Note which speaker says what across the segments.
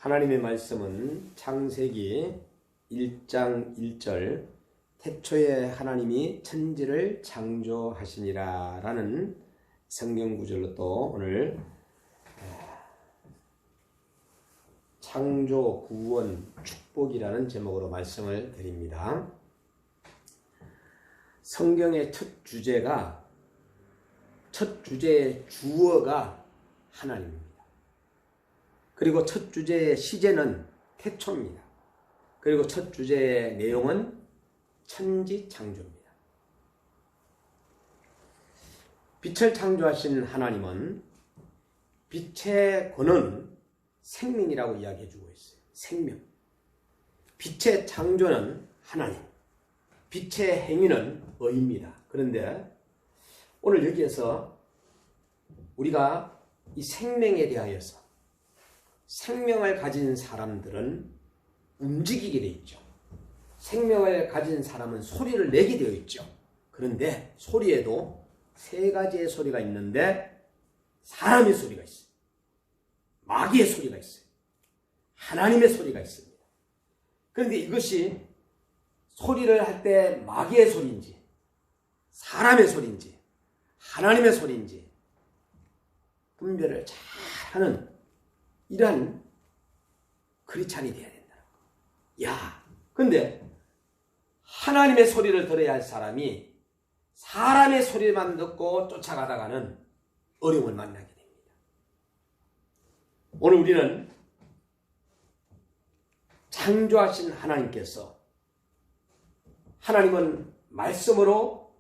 Speaker 1: 하나님의 말씀은 창세기 1장 1절 태초에 하나님이 천지를 창조하시니라 라는 성경 구절로 또 오늘 창조, 구원, 축복이라는 제목으로 말씀을 드립니다. 성경의 첫 주제의 주어가 하나님입니다. 그리고 첫 주제의 시제는 태초입니다. 그리고 첫 주제의 내용은 천지 창조입니다. 빛을 창조하신 하나님은 빛의 근원 생명이라고 이야기해주고 있어요. 생명. 빛의 창조는 하나님, 빛의 행위는 의입니다. 그런데 오늘 여기에서 우리가 이 생명에 대하여서 생명을 가진 사람들은 움직이게 되어 있죠. 생명을 가진 사람은 소리를 내게 되어 있죠. 그런데 소리에도 세 가지의 소리가 있는데 사람의 소리가 있어요. 마귀의 소리가 있어요. 하나님의 소리가 있습니다. 그런데 이것이 소리를 할 때 마귀의 소리인지 사람의 소리인지 하나님의 소리인지 분별을 잘 하는 이러한 크리스찬이 되어야 된다. 근데 하나님의 소리를 들어야 할 사람이 사람의 소리만 듣고 쫓아가다가는 어려움을 만나게 됩니다. 오늘 우리는 창조하신 하나님은 말씀으로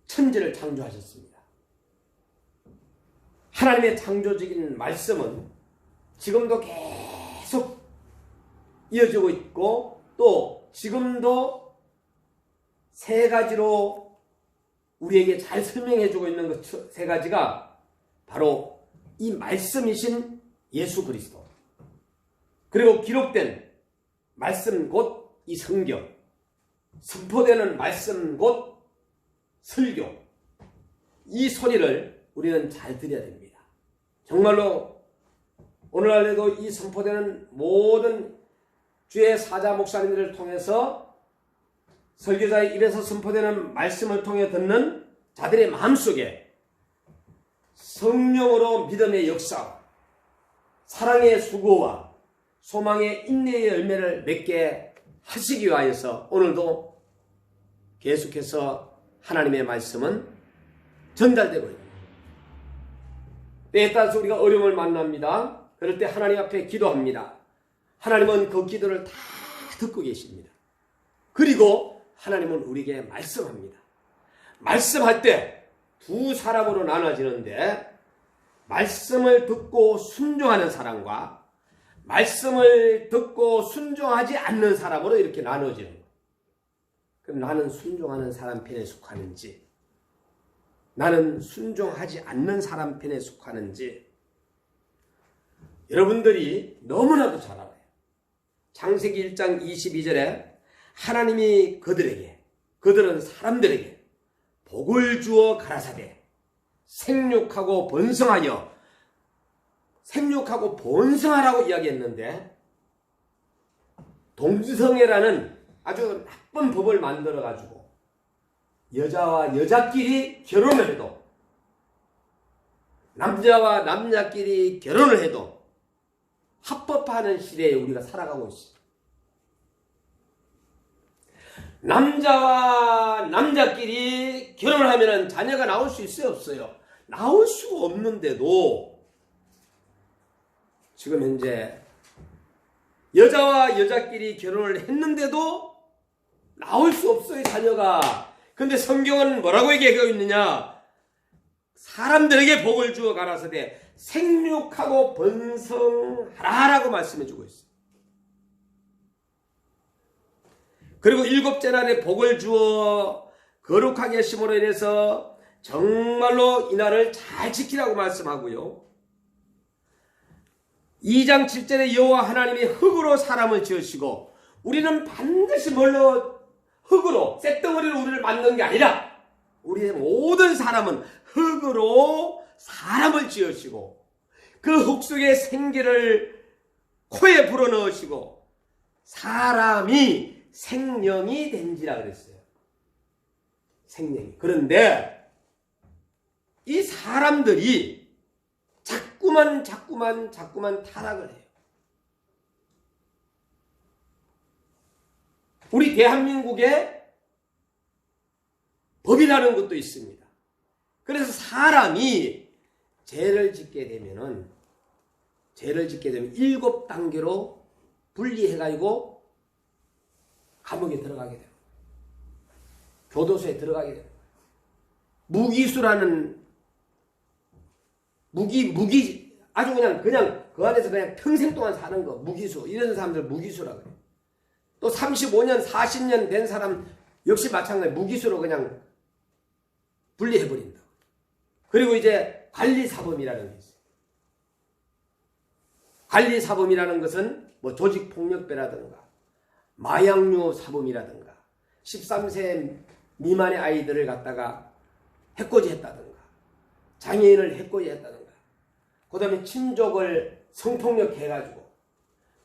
Speaker 1: 천지를 창조하셨습니다. 하나님의 창조적인 말씀은 지금도 계속 이어지고 있고 또 지금도 세 가지로 우리에게 잘 설명해주고 있는 그 세 가지가 바로 이 말씀이신 예수 그리스도, 그리고 기록된 말씀 곧 이 성경, 선포되는 말씀 곧 설교, 이 소리를 우리는 잘 들어야 됩니다. 정말로 오늘날에도 이 선포되는 모든 주의 사자 목사님들을 통해서 설교자의 입에서 선포되는 말씀을 통해 듣는 자들의 마음속에 성령으로 믿음의 역사, 사랑의 수고와 소망의 인내의 열매를 맺게 하시기 위하여서 오늘도 계속해서 하나님의 말씀은 전달되고 있습니다. 때에 따라서 우리가 어려움을 만납니다. 그럴 때 하나님 앞에 기도합니다. 하나님은 그 기도를 다 듣고 계십니다. 그리고 하나님은 우리에게 말씀합니다. 말씀할 때 두 사람으로 나눠지는데 말씀을 듣고 순종하는 사람과 말씀을 듣고 순종하지 않는 사람으로 이렇게 나눠지는 거예요. 그럼 나는 순종하는 사람 편에 속하는지 나는 순종하지 않는 사람 편에 속하는지 여러분들이 너무나도 잘 알아요. 창세기 1장 22절에 하나님이 그들은 사람들에게 복을 주어 가라사대 생육하고 번성하라고 이야기했는데 동성애라는 아주 나쁜 법을 만들어가지고 여자와 여자끼리 결혼을 해도 남자와 남자끼리 결혼을 해도 합법화하는 시대에 우리가 살아가고 있습니다. 남자와 남자끼리 결혼을 하면 자녀가 나올 수 있어요, 없어요? 나올 수가 없는데도 지금 현재 여자와 여자끼리 결혼을 했는데도 나올 수 없어요, 자녀가. 근데 성경은 뭐라고 얘기하고 있느냐? 사람들에게 복을 주어 가라사대 생육하고 번성하라라고 말씀해주고 있어요. 그리고 일곱째 날에 복을 주어 거룩하게 하심으로 인해서 정말로 이 날을 잘 지키라고 말씀하고요. 2장 7절에 여호와 하나님이 흙으로 사람을 지으시고 우리는 반드시 흙으로 쇳덩어리로 우리를 만든 게 아니라 우리의 모든 사람은 흙으로 사람을 지으시고 그 흙 속에 생기를 코에 불어넣으시고 사람이 생명이 된지라 그랬어요. 생명이. 그런데 이 사람들이 자꾸만 타락을 해요. 우리 대한민국에 법이라는 것도 있습니다. 그래서 사람이 죄를 짓게 되면 7단계로 분리해가지고 감옥에 들어가게 돼요. 교도소에 들어가게 돼요. 무기수라는 아주 그냥 그 안에서 그냥 평생 동안 사는 거 무기수, 이런 사람들 무기수라고 해요. 또 35년 40년 된 사람 역시 마찬가지 무기수로 그냥 분리해버린다. 그리고 이제 관리사범이라는 게 있어요. 관리사범이라는 것은 뭐 조직폭력배라든가 마약류 사범이라든가 13세 미만의 아이들을 갖다가 해코지했다든가 장애인을 해코지했다든가 그 다음에 친족을 성폭력해가지고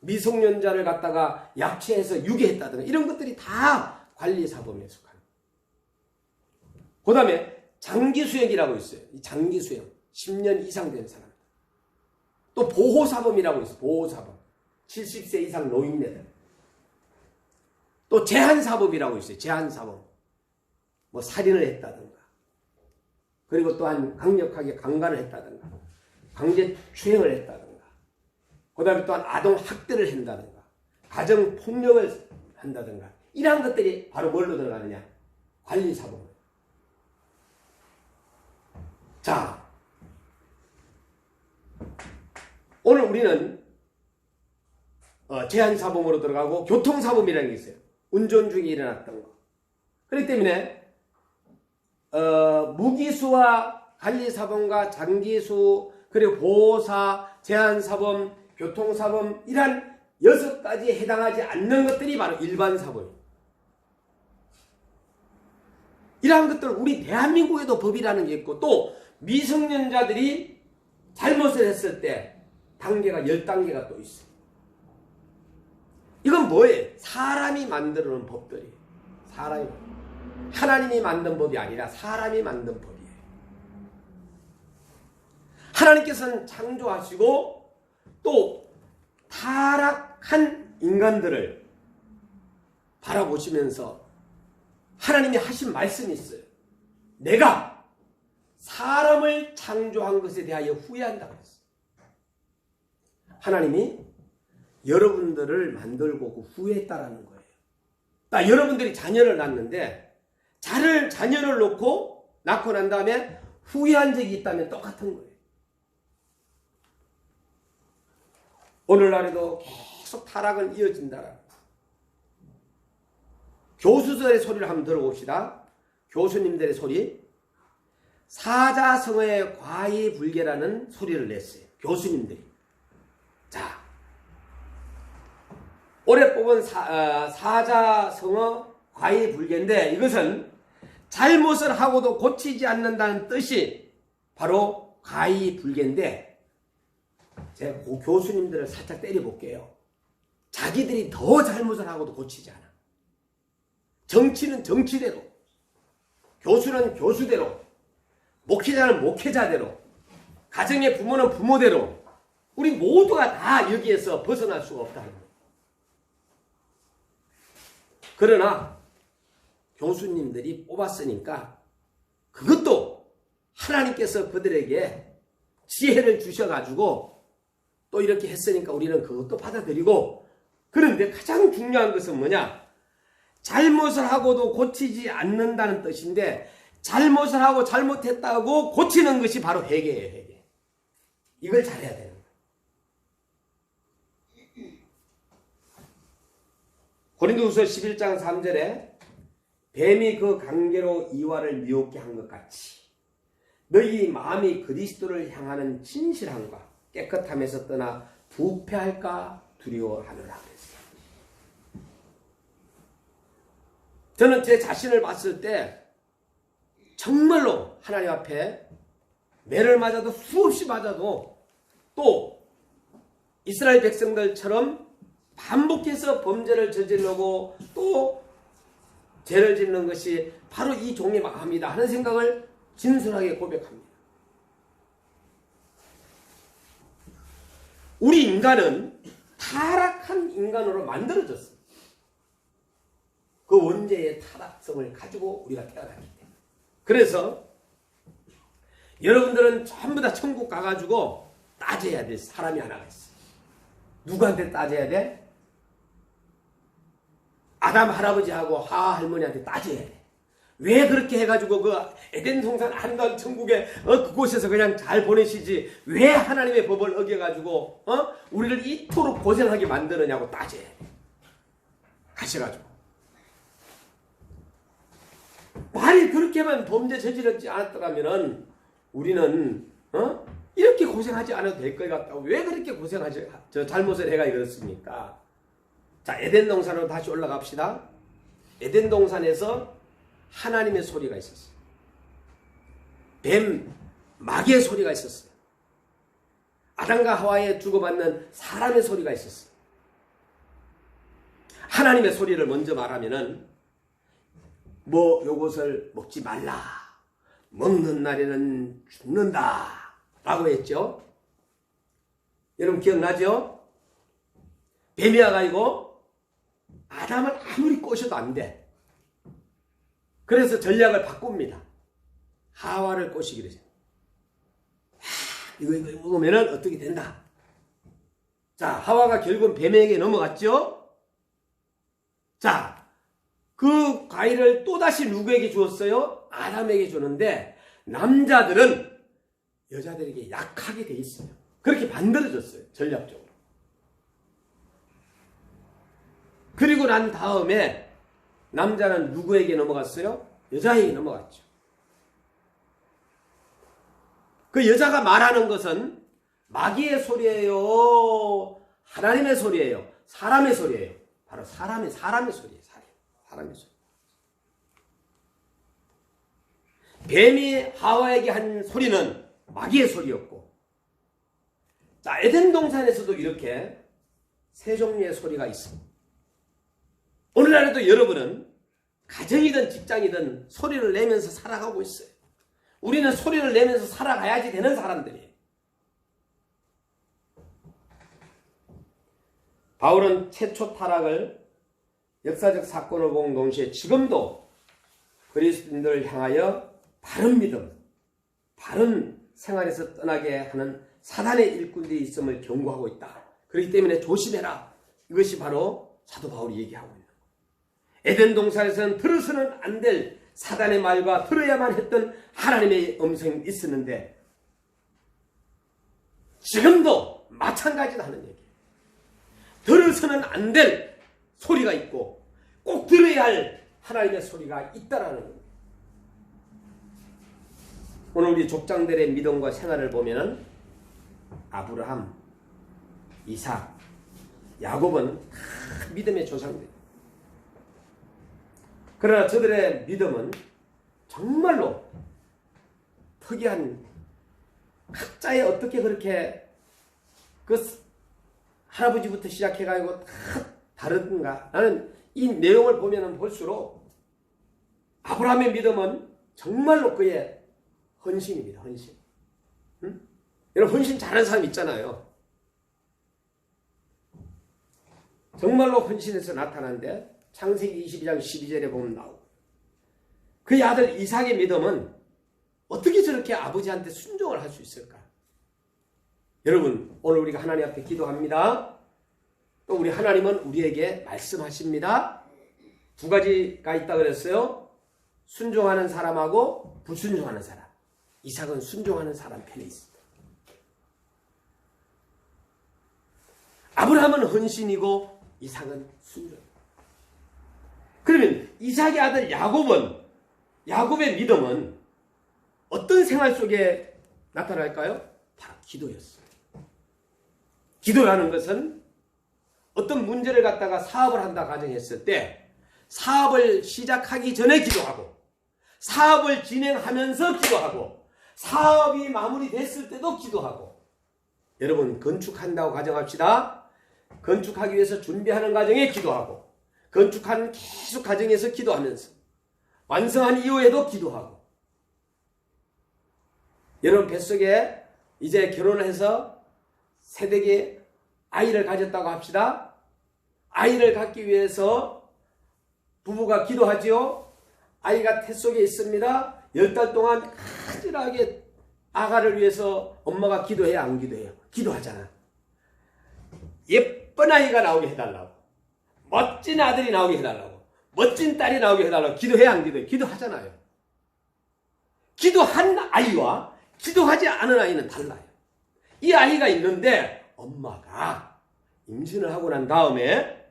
Speaker 1: 미성년자를 갖다가 약취해서 유괴했다든가 이런 것들이 다 관리사범에 속합니다. 그 다음에 장기수형이라고 있어요. 이 장기수형 10년 이상 된 사람. 또 보호사범이라고 있어요. 보호사범 70세 이상 노인네들. 또 제한사범이라고 있어요. 제한사범 뭐 살인을 했다든가 그리고 또한 강력하게 강간을 했다든가 강제추행을 했다든가 그 다음에 또한 아동학대를 한다든가 가정폭력을 한다든가 이러한 것들이 바로 뭘로 들어가느냐? 관리사범. 자, 오늘 우리는 제한사범으로 들어가고 교통사범이라는 게 있어요. 운전 중에 일어났던 거. 그렇기 때문에 무기수와 관리사범과 장기수 그리고 보호사, 제한사범, 교통사범 이러한 6가지에 해당하지 않는 것들이 바로 일반사범입니다. 이러한 것들 우리 대한민국에도 법이라는 게 있고 또 미성년자들이 잘못을 했을 때 단계가 10단계가 또 있어요. 이건 뭐예요? 사람이 만들어 놓은 법들이에요. 하나님이 만든 법이 아니라 사람이 만든 법이에요. 하나님께서는 창조하시고 또 타락한 인간들을 바라보시면서 하나님이 하신 말씀이 있어요. 내가 사람을 창조한 것에 대하여 후회한다고 했어요. 하나님이 여러분들을 만들고 후회했다라는 거예요. 나 여러분들이 자녀를 낳는데 자녀를 낳고 난 다음에 후회한 적이 있다면 똑같은 거예요. 오늘날에도 계속 타락은 이어진다라는 거예요. 교수들의 소리를 한번 들어봅시다. 교수님들의 소리. 사자성어의 과의불개라는 소리를 냈어요. 교수님들이. 자, 올해 뽑은 사자성어 과의불개인데 이것은 잘못을 하고도 고치지 않는다는 뜻이 바로 과의불개인데 제가 그 교수님들을 살짝 때려볼게요. 자기들이 더 잘못을 하고도 고치지 않아. 정치는 정치대로, 교수는 교수대로, 목회자는 목회자대로, 가정의 부모는 부모대로 우리 모두가 다 여기에서 벗어날 수가 없다는 거예요. 그러나 교수님들이 뽑았으니까 그것도 하나님께서 그들에게 지혜를 주셔가지고 또 이렇게 했으니까 우리는 그것도 받아들이고, 그런데 가장 중요한 것은 뭐냐? 잘못을 하고도 고치지 않는다는 뜻인데 잘못을 하고 잘못했다고 고치는 것이 바로 회개예요. 회개. 이걸 잘해야 되는 거예요. 고린도후서 11장 3절에 뱀이 그 관계로 이와를 미혹게 한 것 같이 너희 마음이 그리스도를 향하는 진실함과 깨끗함에서 떠나 부패할까 두려워하노라 그랬어요. 저는 제 자신을 봤을 때 정말로 하나님 앞에 매를 맞아도 수없이 맞아도 또 이스라엘 백성들처럼 반복해서 범죄를 저지르고 또 죄를 짓는 것이 바로 이 종의 마음이다 하는 생각을 진솔하게 고백합니다. 우리 인간은 타락한 인간으로 만들어졌습니다. 그 원죄의 타락성을 가지고 우리가 태어났기 때문에. 그래서 여러분들은 전부 다 천국 가가지고 따져야 될 사람이 하나가 있어요. 누구한테 따져야 돼? 아담 할아버지하고 하와 할머니한테 따져야 돼. 왜 그렇게 해가지고 그 에덴 동산 아름다운 천국에 그곳에서 그냥 잘 보내시지 왜 하나님의 법을 어겨가지고 우리를 이토록 고생하게 만드느냐고 따져야 돼. 가셔가지고 만일 그렇게만 범죄 저지르지 않았더라면은 우리는 이렇게 고생하지 않아도 될 것 같다고 왜 그렇게 고생하지 저 잘못을 해가 그렇습니까? 자, 에덴 동산으로 다시 올라갑시다. 에덴 동산에서 하나님의 소리가 있었어요. 뱀, 마귀의 소리가 있었어요. 아담과 하와에 주고받는 사람의 소리가 있었어요. 하나님의 소리를 먼저 말하면은 요것을 먹지 말라. 먹는 날에는 죽는다. 라고 했죠. 여러분 기억나죠? 뱀이 와가지고 아담을 아무리 꼬셔도 안 돼. 그래서 전략을 바꿉니다. 하와를 꼬시기로 해요. 이거 먹으면 어떻게 된다. 자, 하와가 결국은 뱀에게 넘어갔죠. 자, 그 과일을 또다시 누구에게 주었어요? 아담에게 주는데 남자들은 여자들에게 약하게 돼 있어요. 그렇게 만들어졌어요. 전략적으로. 그리고 난 다음에 남자는 누구에게 넘어갔어요? 여자에게 넘어갔죠. 그 여자가 말하는 것은 마귀의 소리예요? 하나님의 소리예요? 사람의 소리예요? 바로 사람의 소리예요. 사람의 소리. 뱀이 하와에게 한 소리는 마귀의 소리였고, 자, 에덴 동산에서도 이렇게 세 종류의 소리가 있습니다. 오늘날에도 여러분은 가정이든 직장이든 소리를 내면서 살아가고 있어요. 우리는 소리를 내면서 살아가야지 되는 사람들이에요. 바울은 최초 타락을 역사적 사건을 본 동시에 지금도 그리스도인들을 향하여 바른 믿음, 바른 생활에서 떠나게 하는 사단의 일꾼들이 있음을 경고하고 있다. 그렇기 때문에 조심해라. 이것이 바로 사도 바울이 얘기하고 있는 거예요. 에덴 동산에서는 들어서는 안 될 사단의 말과 들어야만 했던 하나님의 음성이 있었는데 지금도 마찬가지다 하는 얘기예요. 들어서는 안 될 소리가 있고 꼭 들어야 할 하나님의 소리가 있다라는 겁니다. 오늘 우리 족장들의 믿음과 생활을 보면은 아브라함, 이삭, 야곱은 다 믿음의 조상들. 그러나 저들의 믿음은 정말로 특이한 각자의 어떻게 그렇게 그 할아버지부터 시작해가지고 다 다른가? 나는 이 내용을 보면 볼수록 아브라함의 믿음은 정말로 그의 헌신입니다. 헌신. 응? 여러분 헌신 잘하는 사람 있잖아요. 정말로 헌신해서 나타나는데 창세기 22장 12절에 보면 나오고 그의 아들 이삭의 믿음은 어떻게 저렇게 아버지한테 순종을 할 수 있을까? 여러분 오늘 우리가 하나님 앞에 기도합니다. 또 우리 하나님은 우리에게 말씀하십니다. 두 가지가 있다 그랬어요. 순종하는 사람하고 불순종하는 사람. 이삭은 순종하는 사람 편에 있습니다. 아브라함은 헌신이고 이삭은 순종. 그러면 이삭의 아들 야곱의 믿음은 어떤 생활 속에 나타날까요? 바로 기도였어요. 기도라는 것은 어떤 문제를 갖다가 사업을 한다 가정했을 때 사업을 시작하기 전에 기도하고 사업을 진행하면서 기도하고 사업이 마무리됐을 때도 기도하고 여러분 건축한다고 가정합시다. 건축하기 위해서 준비하는 과정에 기도하고 건축하는 계속 과정에서 기도하면서 완성한 이후에도 기도하고 여러분 뱃속에 이제 결혼을 해서 새댁이 아이를 가졌다고 합시다. 아이를 갖기 위해서 부부가 기도하지요. 아이가 태 속에 있습니다. 10달 동안 간절하게 아가를 위해서 엄마가 기도해야 안 기도해요? 기도하잖아. 예쁜 아이가 나오게 해달라고, 멋진 아들이 나오게 해달라고, 멋진 딸이 나오게 해달라고 기도해야 안 기도해요? 기도하잖아요. 기도한 아이와 기도하지 않은 아이는 달라요. 이 아이가 있는데 엄마가 임신을 하고 난 다음에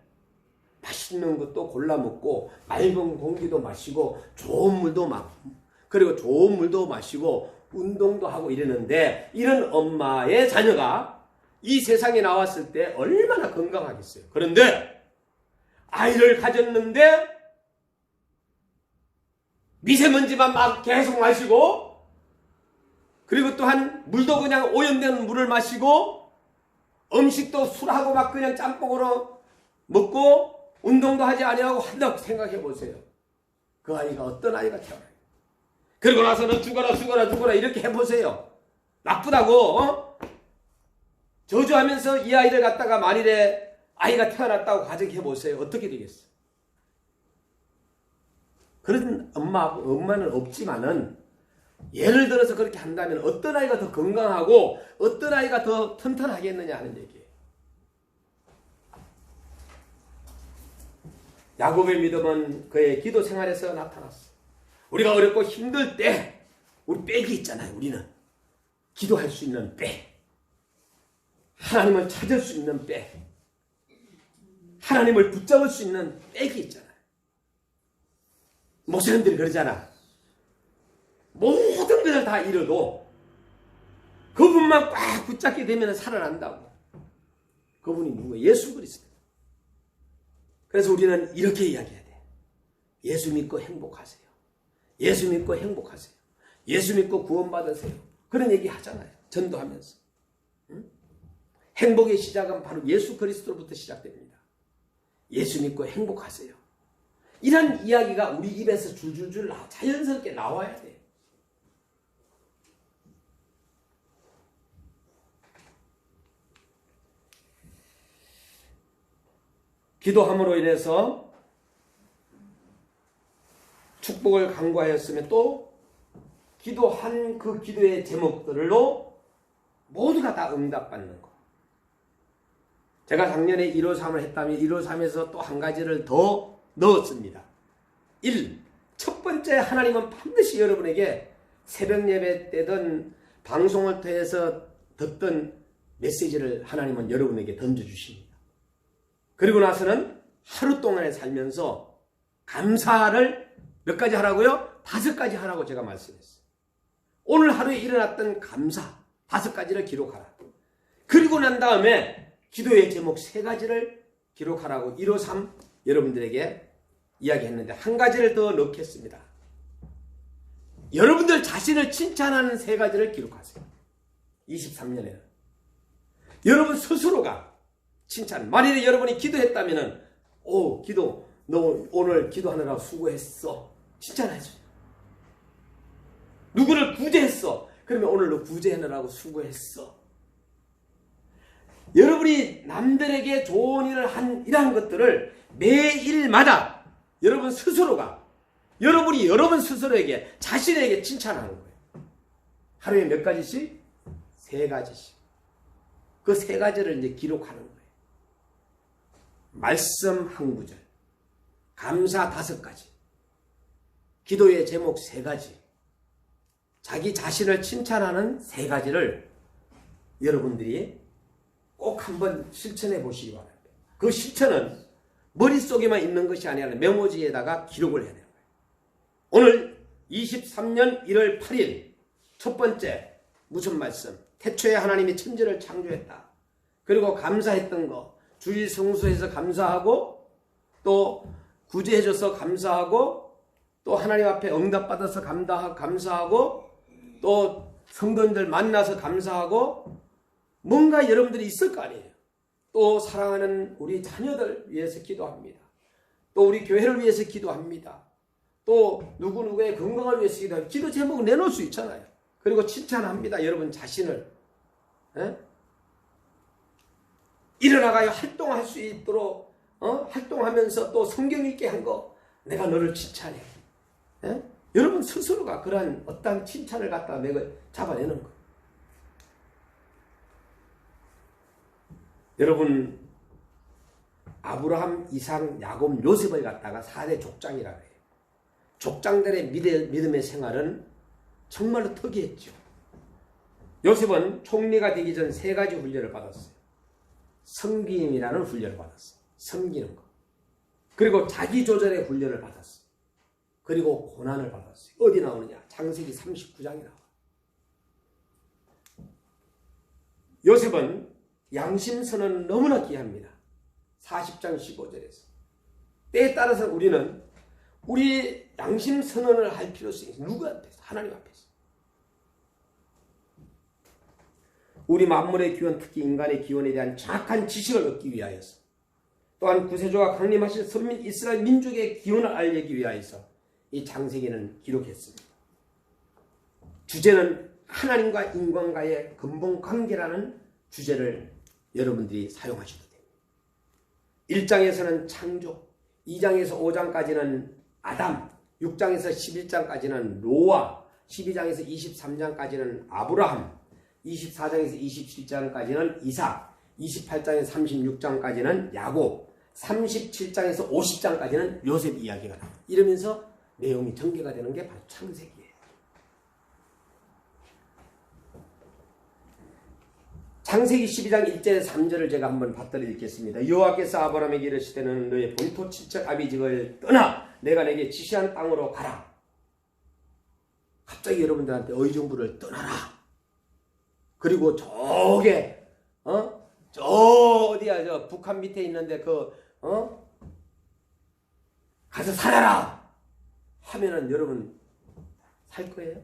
Speaker 1: 맛있는 것도 골라 먹고 맑은 공기도 마시고 좋은 물도 그리고 좋은 물도 마시고 운동도 하고 이러는데 이런 엄마의 자녀가 이 세상에 나왔을 때 얼마나 건강하겠어요. 그런데 아이를 가졌는데 미세먼지만 막 계속 마시고 그리고 또한 물도 그냥 오염된 물을 마시고 음식도 술하고 막 그냥 짬뽕으로 먹고 운동도 하지 아니하고 한다고 생각해 보세요. 그 아이가 어떤 아이가 태어나요? 그리고 나서는 죽어라 이렇게 해보세요. 나쁘다고 저주하면서 이 아이를 갖다가 만일에 아이가 태어났다고 가정해 보세요. 어떻게 되겠어요? 그런 엄마는 없지만은 예를 들어서 그렇게 한다면 어떤 아이가 더 건강하고 어떤 아이가 더 튼튼하겠느냐 하는 얘기예요. 야곱의 믿음은 그의 기도 생활에서 나타났어. 우리가 어렵고 힘들 때 우리 백이 있잖아요. 우리는 기도할 수 있는 백, 하나님을 찾을 수 있는 백, 하나님을 붙잡을 수 있는 백이 있잖아요. 목사님들이 그러잖아. 모든 것을 다 잃어도 그분만 꽉 붙잡게 되면 살아난다고. 그분이 누구예요? 예수 그리스도. 그래서 우리는 이렇게 이야기해야 돼. 예수 믿고 행복하세요. 예수 믿고 행복하세요. 예수 믿고 구원받으세요. 그런 얘기 하잖아요. 전도하면서. 응? 행복의 시작은 바로 예수 그리스도로부터 시작됩니다. 예수 믿고 행복하세요. 이런 이야기가 우리 입에서 줄줄줄 자연스럽게 나와야 돼요. 기도함으로 인해서 축복을 간구하였으며 또 기도한 그 기도의 제목들로 모두가 다 응답받는 것. 제가 작년에 153을 했다면 153에서 또 한 가지를 더 넣었습니다. 1. 첫 번째, 하나님은 반드시 여러분에게 새벽 예배 때든 방송을 통해서 듣던 메시지를 하나님은 여러분에게 던져주십니다. 그리고 나서는 하루 동안에 살면서 감사를 몇 가지 하라고요? 5가지 하라고 제가 말씀했어요. 오늘 하루에 일어났던 감사 5가지를 기록하라. 그리고 난 다음에 기도의 제목 3가지를 기록하라고 153 여러분들에게 이야기했는데 한 가지를 더 넣겠습니다. 여러분들 자신을 칭찬하는 3가지를 기록하세요. 23년에는 여러분 스스로가 칭찬. 만일에 여러분이 기도했다면은 기도 너 오늘 기도하느라 수고했어. 칭찬해줘요. 누구를 구제했어. 그러면 오늘 너 구제하느라고 수고했어. 여러분이 남들에게 좋은 일을 한 이러한 것들을 매일마다 여러분 스스로가 여러분이 여러분 스스로에게 자신에게 칭찬하는 거예요. 하루에 몇 가지씩? 3가지씩. 그 3가지를 이제 기록하는 거예요. 말씀 한 구절, 감사 5가지, 기도의 제목 3가지, 자기 자신을 칭찬하는 3가지를 여러분들이 꼭 한번 실천해 보시기 바랍니다. 그 실천은 머릿속에만 있는 것이 아니라 메모지에다가 기록을 해야 돼요. 오늘 23년 1월 8일 첫 번째 무슨 말씀? 태초에 하나님이 천지를 창조했다. 그리고 감사했던 거, 주일 성수해서 감사하고 또 구제해줘서 감사하고 또 하나님 앞에 응답받아서 감사하고 또 성도님들 만나서 감사하고 뭔가 여러분들이 있을 거 아니에요. 또 사랑하는 우리 자녀들 위해서 기도합니다. 또 우리 교회를 위해서 기도합니다. 또 누구누구의 건강을 위해서 기도합니다. 기도 제목을 내놓을 수 있잖아요. 그리고 칭찬합니다. 여러분 자신을. 에? 일어나가요 활동할 수 있도록 활동하면서 또 성경 읽게 한 거 내가 너를 칭찬해. 에? 여러분 스스로가 그러한 어떤 칭찬을 갖다가 맥을 잡아내는 거예요. 여러분 아브라함, 이삭, 야곱, 요셉을 갖다가 4대 족장이라고 해요. 족장들의 믿음의 생활은 정말로 특이했죠. 요셉은 총리가 되기 전 3가지 훈련을 받았어요. 섬김이라는 훈련을 받았어요. 섬기는 거. 그리고 자기조절의 훈련을 받았어요. 그리고 고난을 받았어요. 어디 나오느냐? 창세기 39장에 나와요. 요셉은 양심선언은 너무나 귀합니다. 40장 15절에서. 때에 따라서 우리는 우리 양심선언을 할 필요성이 있어요. 누구 앞에서? 하나님 앞에서. 우리 만물의 기원, 특히 인간의 기원에 대한 정확한 지식을 얻기 위하여서, 또한 구세주가 강림하신 선민 이스라엘 민족의 기원을 알리기 위하여서 이 창세기는 기록했습니다. 주제는 하나님과 인간과의 근본 관계라는 주제를 여러분들이 사용하셔도 됩니다. 1장에서는 창조, 2장에서 5장까지는 아담, 6장에서 11장까지는 노아, 12장에서 23장까지는 아브라함, 24장에서 27장까지는 이삭, 28장에서 36장까지는 야곱, 37장에서 50장까지는 요셉 이야기가 나와요. 이러면서 내용이 전개가 되는 게 바로 창세기예요. 창세기 12장 1절에서 3절을 제가 한번 받들어 읽겠습니다. 여호와께서 아브라함에게 이르시되는 너의 본토 친척 아비집을 떠나 내가 내게 지시한 땅으로 가라. 갑자기 여러분들한테 의정부를 떠나라. 그리고 저게 저 어디야 저 북한 밑에 있는데 가서 살아라 하면은 여러분 살 거예요?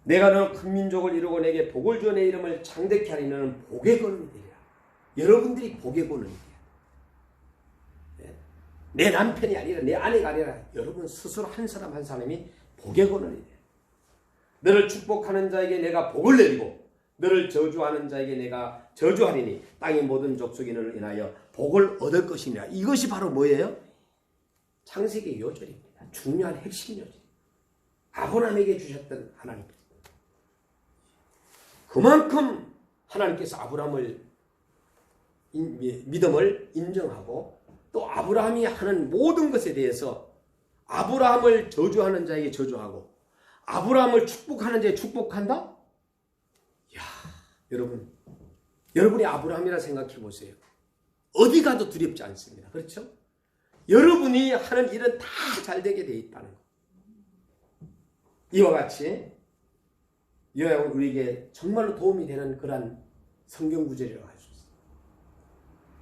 Speaker 1: 내가 너 큰 민족을 이루고 내게 복을 주어 내 이름을 창대케 하리. 너는 복의 근원이 되리라. 여러분들이 복의 근원이 되리라. 내 남편이 아니라 내 아내가 아니라 여러분 스스로 한 사람 한 사람이 복의 근원이 돼요. 너를 축복하는 자에게 내가 복을 내리고 너를 저주하는 자에게 내가 저주하리니 땅의 모든 족속이 너를 인하여 복을 얻을 것이니라. 이것이 바로 뭐예요? 창세기 요절입니다. 중요한 핵심 요절. 아브라함에게 주셨던 하나님께서. 그만큼 하나님께서 아브라함을 믿음을 인정하고 또 아브라함이 하는 모든 것에 대해서 아브라함을 저주하는 자에게 저주하고 아브라함을 축복하는 자에게 축복한다? 이야, 여러분이 아브라함이라 생각해 보세요. 어디 가도 두렵지 않습니다. 그렇죠? 여러분이 하는 일은 다 잘 되게 돼 있다는 거. 이와 같이 요약은 우리에게 정말로 도움이 되는 그러한 성경 구절이라고 할 수 있습니다.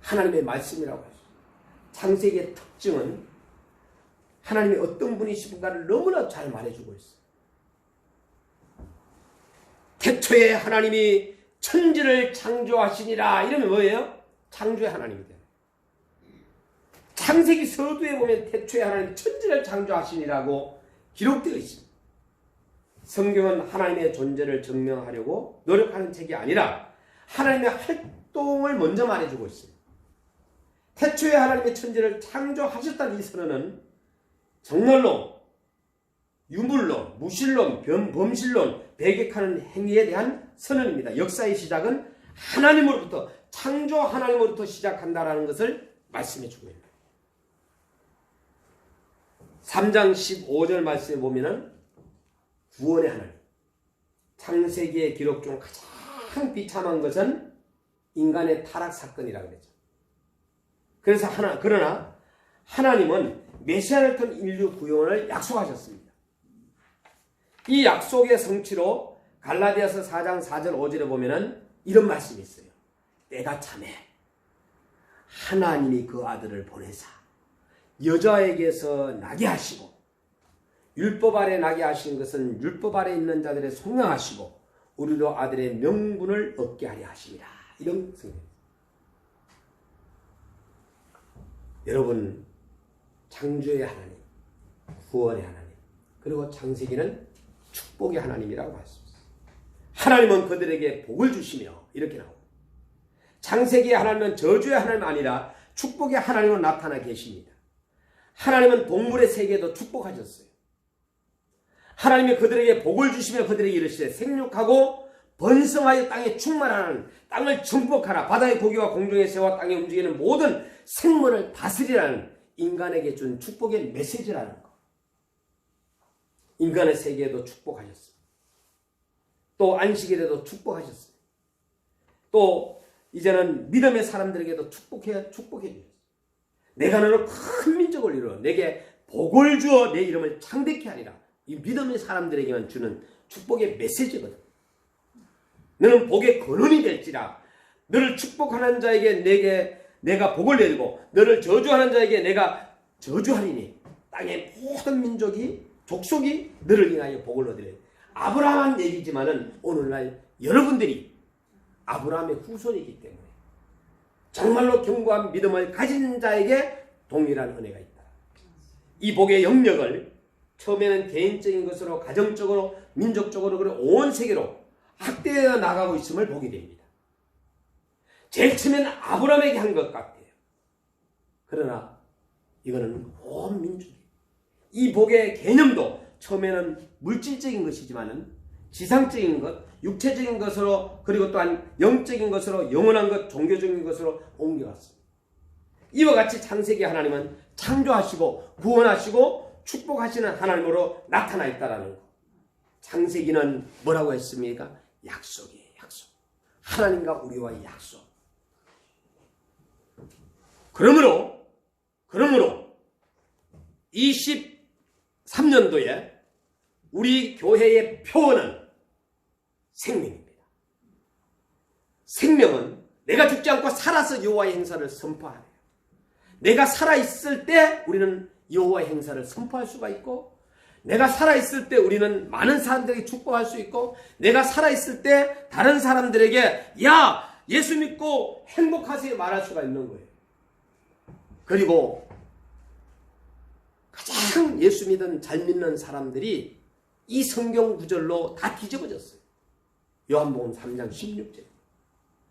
Speaker 1: 하나님의 말씀이라고 할 수 있습니다. 창세기의 특징은 하나님이 어떤 분이신가를 너무나 잘 말해주고 있어요. 태초에 하나님이 천지를 창조하시니라. 이러면 뭐예요? 창조의 하나님이 돼요. 창세기 서두에 보면 태초에 하나님이 천지를 창조하시니라고 기록되어 있습니다. 성경은 하나님의 존재를 증명하려고 노력하는 책이 아니라 하나님의 활동을 먼저 말해주고 있습니다. 태초에 하나님의 천지를 창조하셨다는 이 선언은 정말로 유물론, 무신론, 범신론, 배격하는 행위에 대한 선언입니다. 역사의 시작은 하나님으로부터, 창조 하나님으로부터 시작한다라는 것을 말씀해 주고 있습니다. 3장 15절 말씀에 보면은 구원의 하나님, 창세기의 기록 중 가장 비참한 것은 인간의 타락 사건이라고 그러죠. 그래서 그러나 하나님은 메시아를 통해 인류 구원을 약속하셨습니다. 이 약속의 성취로 갈라디아서 4장 4절 5절에 보면은 이런 말씀이 있어요. 때가 참에 하나님이 그 아들을 보내사 여자에게서 나게 하시고 율법 아래 나게 하신 것은 율법 아래 있는 자들의 속량하시고 우리로 아들의 명분을 얻게 하려 하십니다. 이런 성경. 여러분, 창조의 하나님, 구원의 하나님, 그리고 창세기는 축복의 하나님이라고 말씀했습니다. 하나님은 그들에게 복을 주시며 이렇게 나옵니다. 창세기의 하나님은 저주의 하나님 아니라 축복의 하나님으로 나타나 계십니다. 하나님은 동물의 세계에도 축복하셨어요. 하나님이 그들에게 복을 주시며 그들에게 이르시되 생육하고 번성하여 땅에 충만하는, 땅을 정복하라, 바다의 고기와 공중의 새와 땅에 움직이는 모든 생물을 다스리라는 인간에게 준 축복의 메시지라는 것. 인간의 세계에도 축복하셨어요. 또 안식일에도 축복하셨어요. 또 이제는 믿음의 사람들에게도 축복해 주셨어요. 내가 너로 큰 민족을 이루어 내게 복을 주어 내 이름을 창대케 하리라. 이 믿음의 사람들에게만 주는 축복의 메시지거든. 너는 복의 근원이 될지라. 너를 축복하는 자에게 내가 복을 내리고 너를 저주하는 자에게 내가 저주하리니 땅의 모든 민족이 족속이 너를 인하여 복을 얻으리라. 아브라함 얘기지만은 오늘날 여러분들이 아브라함의 후손이기 때문에 정말로 견고한 믿음을 가진 자에게 동일한 은혜가 있다. 이 복의 영역을 처음에는 개인적인 것으로, 가정적으로, 민족적으로, 그리고 온 세계로 확대해 나가고 있음을 보게 됩니다. 제일 처음에는 아브라함에게 한 것 같아요. 그러나 이거는 온 민족이, 이 복의 개념도 처음에는 물질적인 것이지만은 지상적인 것, 육체적인 것으로, 그리고 또한 영적인 것으로, 영원한 것, 종교적인 것으로 옮겨갔습니다. 이와 같이 창세기 하나님은 창조하시고 구원하시고 축복하시는 하나님으로 나타나 있다라는 것. 창세기는 뭐라고 했습니까? 약속이에요. 약속. 하나님과 우리와의 약속. 그러므로 23년도에 우리 교회의 표어는 생명입니다. 생명은 내가 죽지 않고 살아서 여호와의 행사를 선포하래요. 내가 살아있을 때 우리는 여호와의 행사를 선포할 수가 있고, 내가 살아있을 때 우리는 많은 사람들에게 축복할 수 있고, 내가 살아있을 때 다른 사람들에게 야, 예수 믿고 행복하세요 말할 수가 있는 거예요. 그리고 가장 예수 믿은 잘 믿는 사람들이 이 성경 구절로 다 뒤집어졌어요. 요한복음 3장 16절.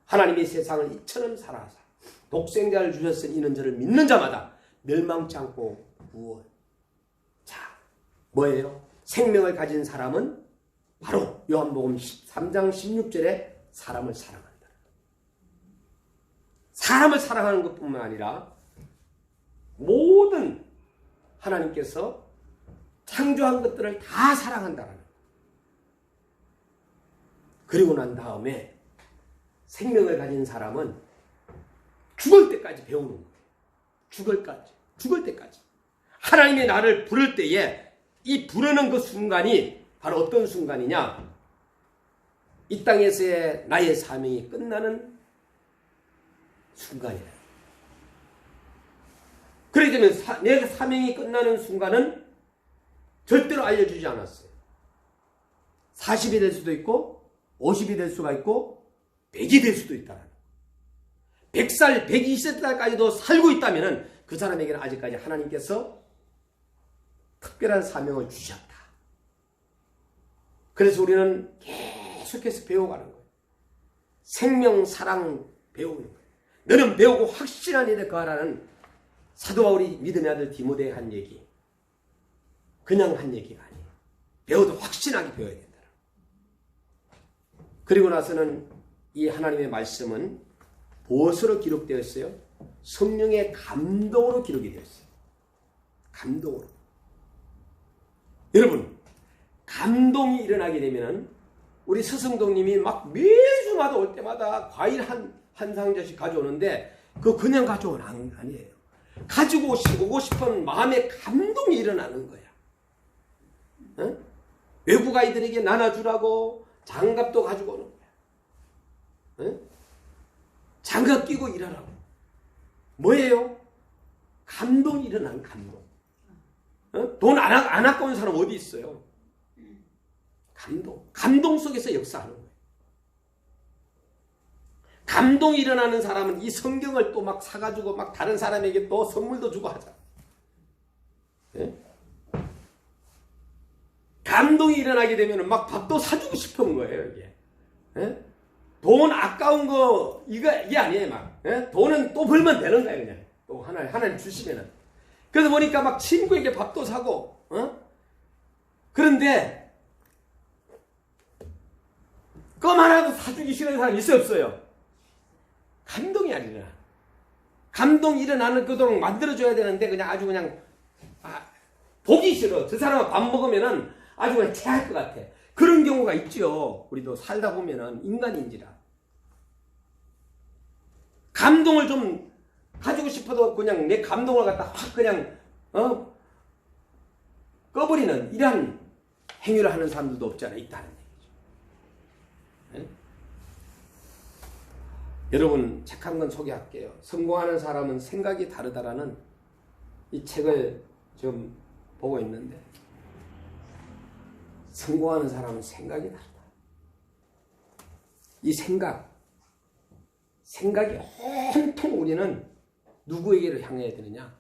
Speaker 1: 하나님이 세상을 이처럼 사랑하사 독생자를 주셨으니 이는 저를 믿는 자마다 멸망치 않고 구원. 자, 뭐예요? 생명을 가진 사람은 바로 요한복음 3장 16절에 사람을 사랑한다. 사람을 사랑하는 것뿐만 아니라 모든 하나님께서 창조한 것들을 다 사랑한다는 거예요. 그리고 난 다음에 생명을 가진 사람은 죽을 때까지 배우는 거예요. 죽을 때까지. 하나님이 나를 부를 때에 이 부르는 그 순간이 바로 어떤 순간이냐? 이 땅에서의 나의 사명이 끝나는 순간이에요. 그렇기 때문에 내 사명이 끝나는 순간은 절대로 알려주지 않았어요. 40이 될 수도 있고 50이 될 수가 있고 100이 될 수도 있다는 거예요. 100살, 120살까지도 살고 있다면 그 사람에게는 아직까지 하나님께서 특별한 사명을 주셨다. 그래서 우리는 계속해서 배워가는 거예요. 생명, 사랑 배우는 거예요. 너는 배우고 확실한 일에 거하라는 사도 바울이 믿음의 아들 디모데에 한 얘기. 그냥 한 얘기가 아니에요. 배워도 확신하게 배워야 된다. 그리고 나서는 이 하나님의 말씀은 무엇으로 기록되어 있어요? 성령의 감동으로 기록이 되어 있어요. 감동으로. 여러분, 감동이 일어나게 되면은 우리 서성동님이 막 매주마다 올 때마다 과일 한 상자씩 가져오는데 그거 그냥 가져오는 아니에요. 가지고 오고 싶은 마음의 감동이 일어나는 거야. 응? 외국 아이들에게 나눠주라고 장갑도 가지고 오는 거야. 응? 장갑 끼고 일하라고. 뭐예요? 감동이 일어난 감동. 응? 돈 안 아까운 사람 어디 있어요? 감동 속에서 역사하는 거예요. 감동이 일어나는 사람은 이 성경을 또 막 사가지고 막 다른 사람에게 또 선물도 주고 하자. 예? 감동이 일어나게 되면 막 밥도 사주고 싶은 거예요, 이게. 예? 돈 아까운 거, 이게 아니에요, 막. 예? 돈은 또 벌면 되는 거예요, 그냥. 또 하나님 주시면은. 그래서 보니까 막 친구에게 밥도 사고, 그런데, 껌 하나도 사주기 싫은 사람 있어요, 없어요? 감동이 안 일어나. 감동이 일어나는 그도록 만들어줘야 되는데, 그냥 아주 그냥, 보기 싫어. 저 사람은 밥 먹으면은 아주 그냥 체할 것 같아. 그런 경우가 있죠. 우리도 살다 보면은 인간인지라. 감동을 좀 가지고 싶어도 그냥 내 감동을 갖다 확 그냥, 꺼버리는 이러한 행위를 하는 사람들도 없지 않아 있다는 얘기죠. 네? 여러분, 책 한 권 소개할게요. 성공하는 사람은 생각이 다르다라는 이 책을 좀 보고 있는데, 성공하는 사람은 생각이 다르다. 이 생각이 온통 우리는 누구에게를 향해야 되느냐?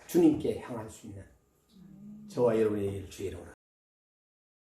Speaker 1: 주님께 향할 수 있는 저와 여러분의 주의 이름으로